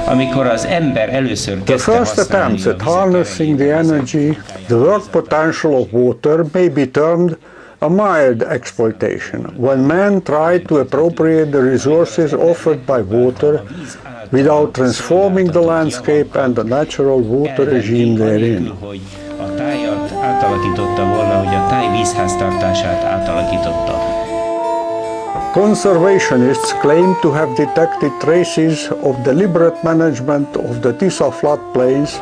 amikor az ember először kezdte The first attempts at harnessing the energy, the work potential of water may be termed a mild exploitation, when man tried to appropriate the resources offered by water without transforming the landscape and the natural water regime therein. A tájat átalakította volna, hogy a táj vízháztartását átalakította. Conservationists claim to have detected traces of deliberate management of the Tisza floodplains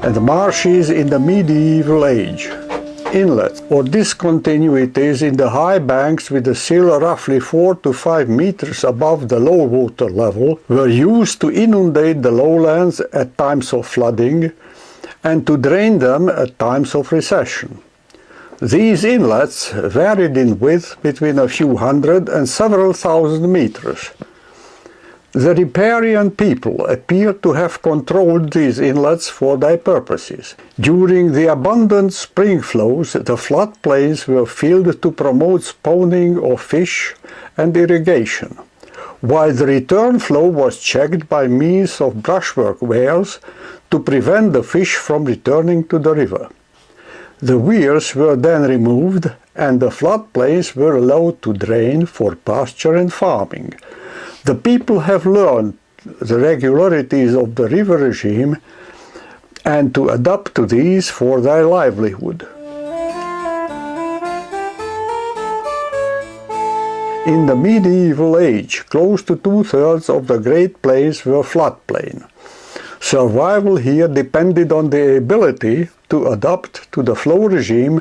and marshes in the medieval age. Inlets or discontinuities in the high banks with a sill roughly 4 to 5 meters above the low water level were used to inundate the lowlands at times of flooding and to drain them at times of recession. These inlets varied in width between a few hundred and several thousand meters. The riparian people appear to have controlled these inlets for their purposes. During the abundant spring flows, the floodplains were filled to promote spawning of fish and irrigation, while the return flow was checked by means of brushwork weirs to prevent the fish from returning to the river. The weirs were then removed and the floodplains were allowed to drain for pasture and farming. The people have learned the regularities of the river regime and to adapt to these for their livelihood. In the medieval age, close to 2/3 of the Great Plains were floodplain. Survival here depended on the ability to adapt to the flow regime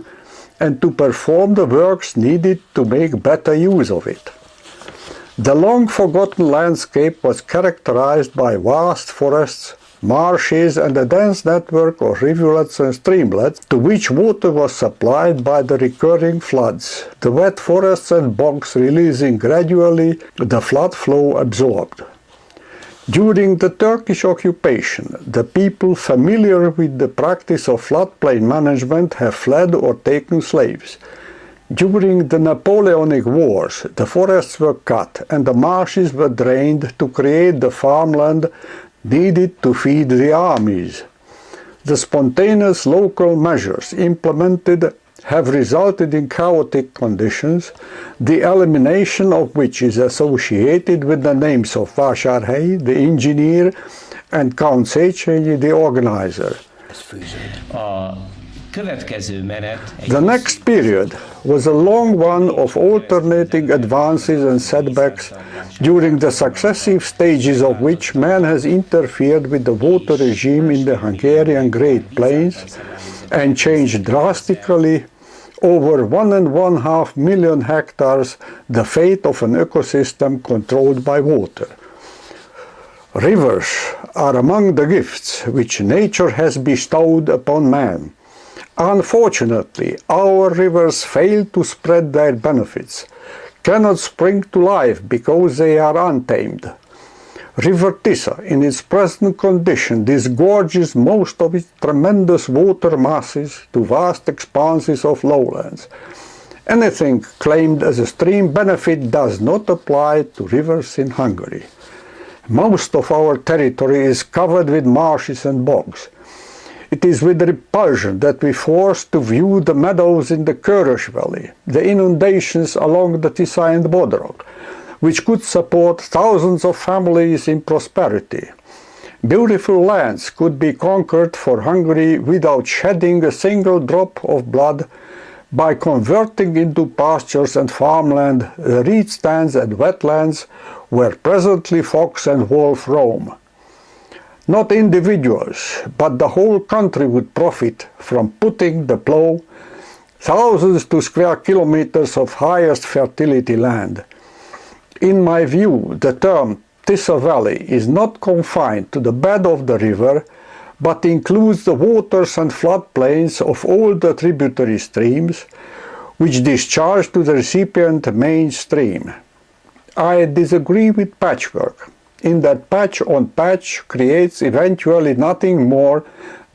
and to perform the works needed to make better use of it. The long-forgotten landscape was characterized by vast forests, marshes and a dense network of rivulets and streamlets to which water was supplied by the recurring floods, the wet forests and bogs releasing gradually the flood flow absorbed. During the Turkish occupation, the people familiar with the practice of floodplain management have fled or taken slaves. During the Napoleonic Wars, the forests were cut and the marshes were drained to create the farmland needed to feed the armies. The spontaneous local measures implemented have resulted in chaotic conditions, the elimination of which is associated with the names of Vásárhelyi, the engineer, and Count Széchenyi, the organizer. The next period was a long one of alternating advances and setbacks, during the successive stages of which man has interfered with the water regime in the Hungarian Great Plains and changed drastically, over 1.5 million hectares, the fate of an ecosystem controlled by water. Rivers are among the gifts which nature has bestowed upon man. Unfortunately, our rivers fail to spread their benefits, cannot spring to life because they are untamed. River Tisza, in its present condition, disgorges most of its tremendous water masses to vast expanses of lowlands. Anything claimed as a stream benefit does not apply to rivers in Hungary. Most of our territory is covered with marshes and bogs. It is with repulsion that we forced to view the meadows in the Körös Valley, the inundations along the Tisza and Bodrog, which could support thousands of families in prosperity. Beautiful lands could be conquered for Hungary without shedding a single drop of blood by converting into pastures and farmland the reed stands and wetlands where presently fox and wolf roam. Not individuals, but the whole country would profit from putting the plow thousands to square kilometers of highest fertility land. In my view, the term Tisza Valley is not confined to the bed of the river, but includes the waters and floodplains of all the tributary streams, which discharge to the recipient main stream. I disagree with patchwork, in that patch on patch creates eventually nothing more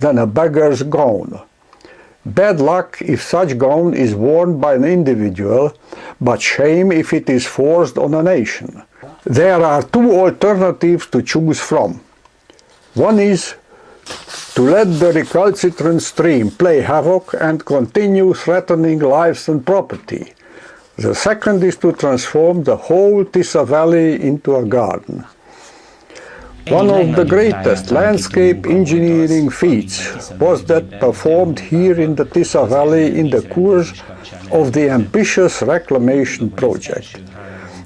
than a beggar's gown. Bad luck if such gown is worn by an individual, but shame if it is forced on a nation. There are two alternatives to choose from. One is to let the recalcitrant stream play havoc and continue threatening lives and property. The second is to transform the whole Tisza Valley into a garden. One of the greatest landscape engineering feats was that performed here in the Tisza Valley in the course of the ambitious reclamation project.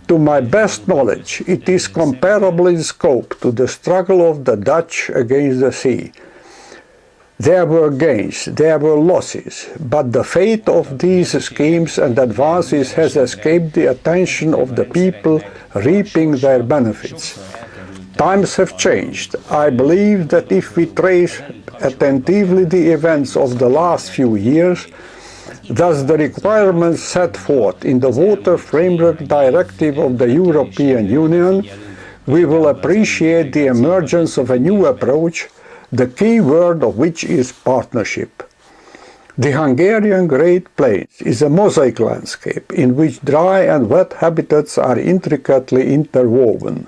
To my best knowledge, it is comparable in scope to the struggle of the Dutch against the sea. There were gains, there were losses, but the fate of these schemes and advances has escaped the attention of the people reaping their benefits. Times have changed. I believe that if we trace attentively the events of the last few years, thus the requirements set forth in the Water Framework Directive of the European Union, we will appreciate the emergence of a new approach, the key word of which is partnership. The Hungarian Great Plains is a mosaic landscape in which dry and wet habitats are intricately interwoven.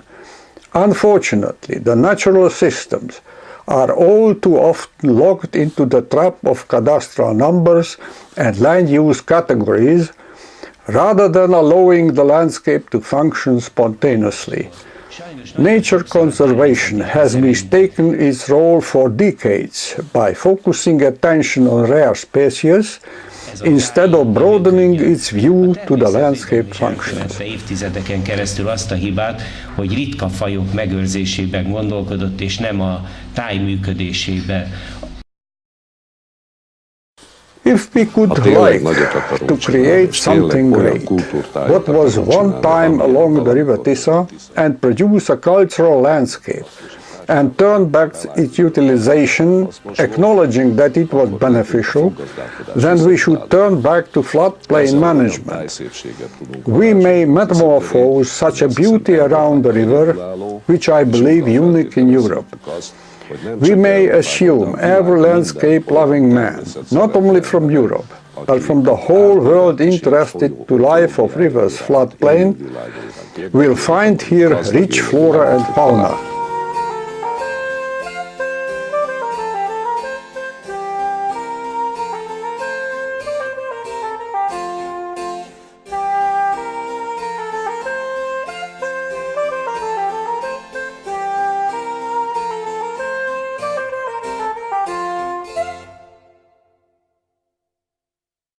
Unfortunately, the natural systems are all too often locked into the trap of cadastral numbers and land use categories, rather than allowing the landscape to function spontaneously. Nature conservation has mistaken its role for decades by focusing attention on rare species instead of broadening its view to the landscape functions. Évtizedeken keresztül azt a hibát, hogy ritka fajok megőrzésében gondolkodott, és nem a táj működésében. If we could like to create something great, what was one time along the river Tisza, and produce a cultural landscape, and turn back its utilization, acknowledging that it was beneficial, then we should turn back to floodplain management. We may metamorphose such a beauty around the river, which I believe unique in Europe. We may assume every landscape-loving man, not only from Europe, but from the whole world interested to life of rivers floodplain, will find here rich flora and fauna.